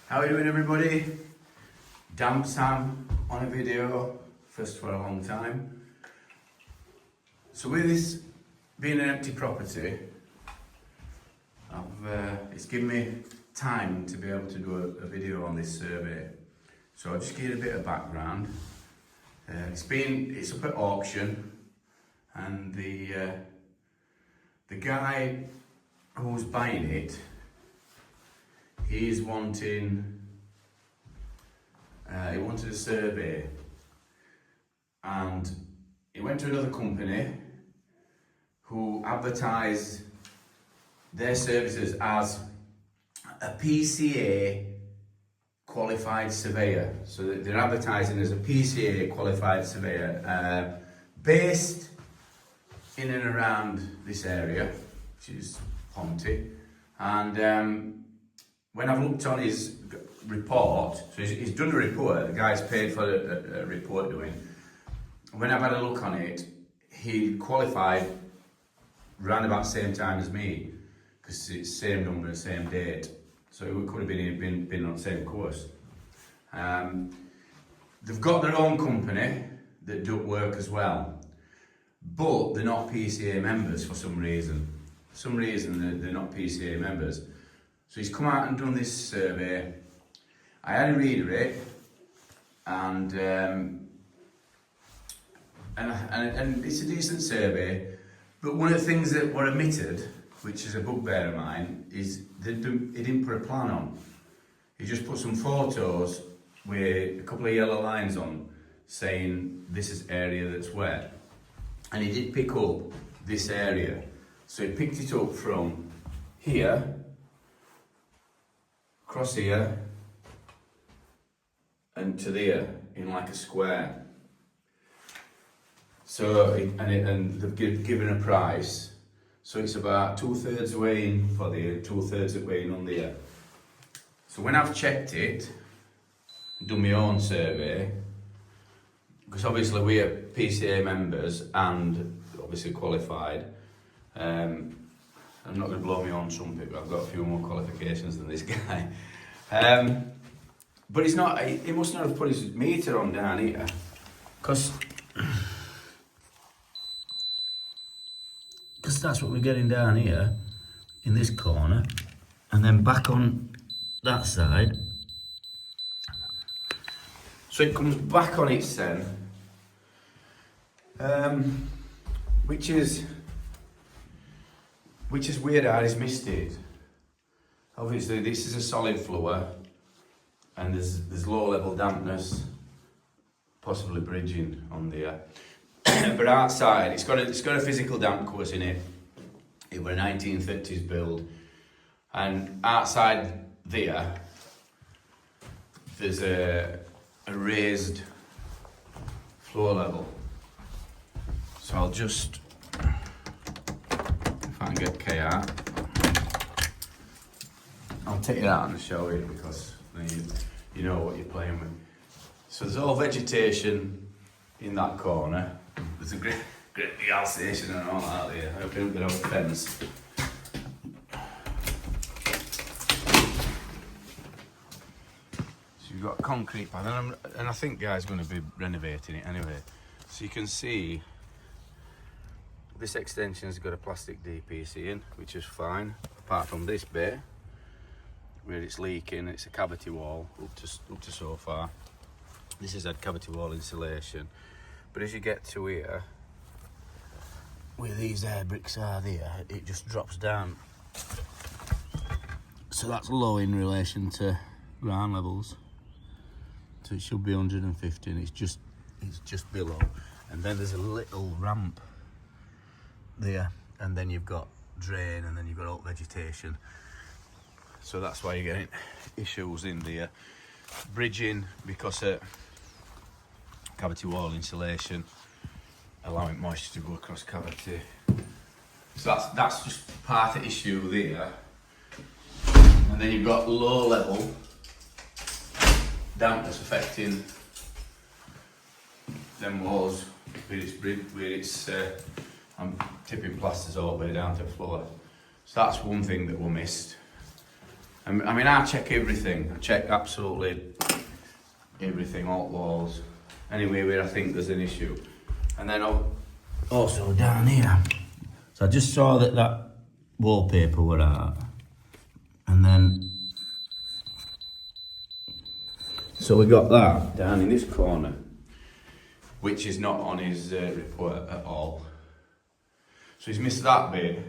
How are you doing, everybody? Damp Sam on a video, first for a long time. So with this being an empty property, it's given me time to be able to do a video on this survey. So I'll just give you a bit of background. It's up at auction, and the guy who's buying it, he's wanting, he wanted a survey, and he went to another company who advertised their services as a PCA qualified surveyor. So they're advertising as a PCA qualified surveyor, based in and around this area, which is Ponty. And when I've looked on his report, so he's done a report, the guy's paid for a report doing. When I've had a look on it, he qualified around about the same time as me, because it's same number and same date. So it could have been on the same course. They've got their own company that do work as well, but they're not PCA members for some reason. They're not PCA members. So he's come out and done this survey. I had a read of it, and it's a decent survey. But one of the things that were omitted, which is a bugbear of mine, is he didn't put a plan on. He just put some photos with a couple of yellow lines on, saying this is area that's wet. And he did pick up this area. So he picked it up from here, across here, and to there, in like a square. So, and they've given a price. So it's about 2/3 way in for there, 2/3 way in on there. So when I've checked it, done my own survey, because obviously we are PCA members and obviously qualified. I'm not going to blow my own trumpet, but I've got a few more qualifications than this guy. But he must not have put his meter on down here, because that's what we're getting down here, in this corner, and then back on that side. So it comes back on its then, which is weird how he's missed it. Obviously this is a solid floor, and there's low level dampness, possibly bridging on there. But outside, it's got a physical damp course in it. It was a 1930s build, and outside there's a raised floor level. So I'll just, if I can get K out, I'll take it out and show you, because then you know what you're playing with. So there's all vegetation in that corner. There's a great big Alsatian and all that there. I hope you don't get over the fence. So you've got a concrete pad, and I think Guy's going to be renovating it anyway. So you can see this extension's got a plastic DPC in, which is fine, apart from this bit where it's leaking. It's a cavity wall up to so far. This has had cavity wall insulation. But as you get to here, where these air bricks are there, it just drops down. So that's low in relation to ground levels. So it should be 150, and it's just below. And then there's a little ramp there, and then you've got drain, and then you've got oak vegetation. So that's why you're getting issues in there. Bridging, because of cavity wall insulation, allowing moisture to go across cavity. So that's just part of the issue there. And then you've got low level dampness affecting them walls where it's I'm tipping plasters all the way down to the floor. So that's one thing that we missed. I mean, I check everything. I check absolutely everything, all walls, anyway where I think there's an issue. And then also down here. So I just saw that wallpaper were out. And then, so we got that down in this corner, which is not on his report at all. So he's missed that bit,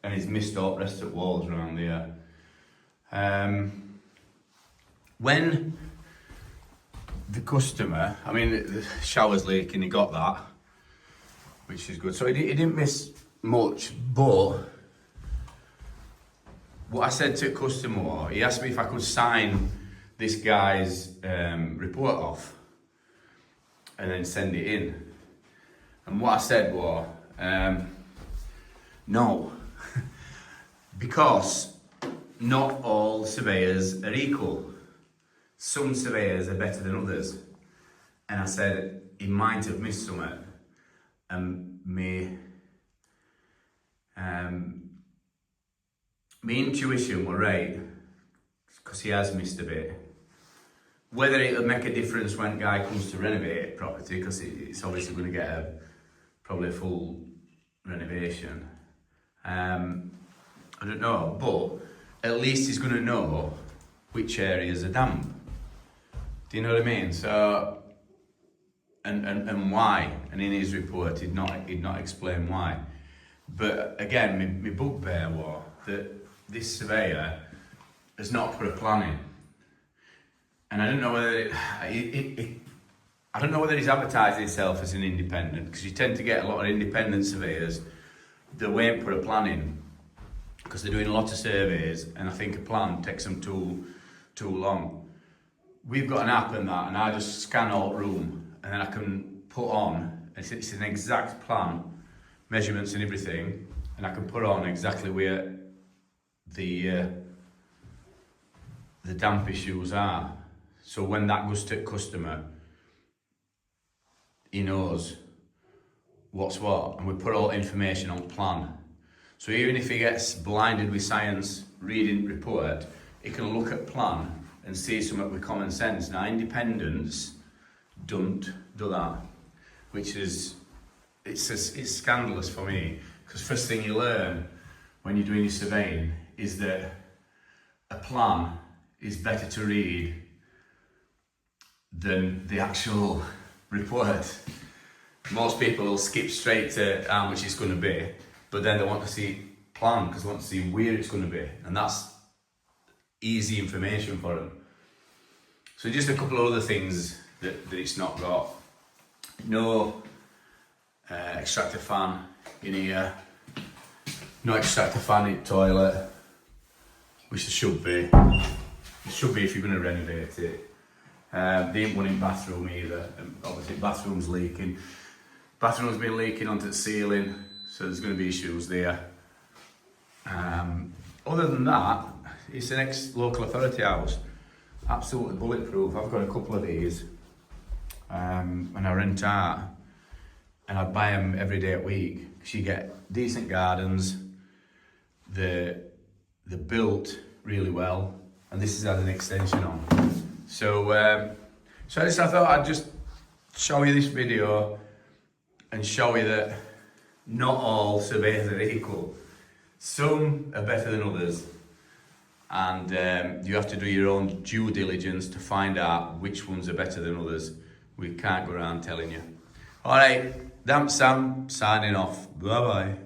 and he's missed all the rest of the walls around here. When the customer, I mean, the shower's leaking, he got that, which is good. So he didn't miss much, but what I said to the customer, he asked me if I could sign this guy's report off and then send it in. And what I said was, no, because not all surveyors are equal. Some surveyors are better than others. And I said, he might have missed something. And my intuition were right, because he has missed a bit. Whether it'll make a difference when guy comes to renovate property, because it's obviously going to get probably a full renovation. I don't know, but at least he's going to know which areas are damp. Do you know what I mean? So, and why? And in his report, he'd not explain why. But again, my bugbear was that this surveyor has not put a plan in, and I don't know whether I don't know whether he's advertised himself as an independent, because you tend to get a lot of independent surveyors that won't put a plan in because they're doing a lot of surveys, and I think a plan takes them too long. We've got an app and that, and I just scan all room, and then I can put on, it's an exact plan, measurements and everything, and I can put on exactly where the damp issues are. So when that goes to customer, he knows what's what, and we put all information on plan. So even if he gets blinded with science reading report, he can look at plan and see something with common sense. Now independents don't do that, which is, it's scandalous for me, because first thing you learn when you're doing your surveying is that a plan is better to read than the actual report. Most people will skip straight to how much it's going to be, but then they want to see plan because they want to see where it's going to be, and that's easy information for them. So just a couple of other things that it's not got. No extractor fan in here, no extractor fan in the toilet, which there should be. It should be if you're going to renovate it. There ain't one in bathroom either, and obviously bathroom's leaking. Bathroom's been leaking onto the ceiling, so there's going to be issues there. Other than that, it's an ex-local authority house, absolutely bulletproof. I've got a couple of these, and I rent out, and I buy them every day a week, because you get decent gardens, they're built really well, and this has had an extension on. So, I thought I'd just show you this video and show you that not all surveyors are equal. Some are better than others, and you have to do your own due diligence to find out which ones are better than others. We can't go around telling you. All right, Damp Sam signing off. Bye bye.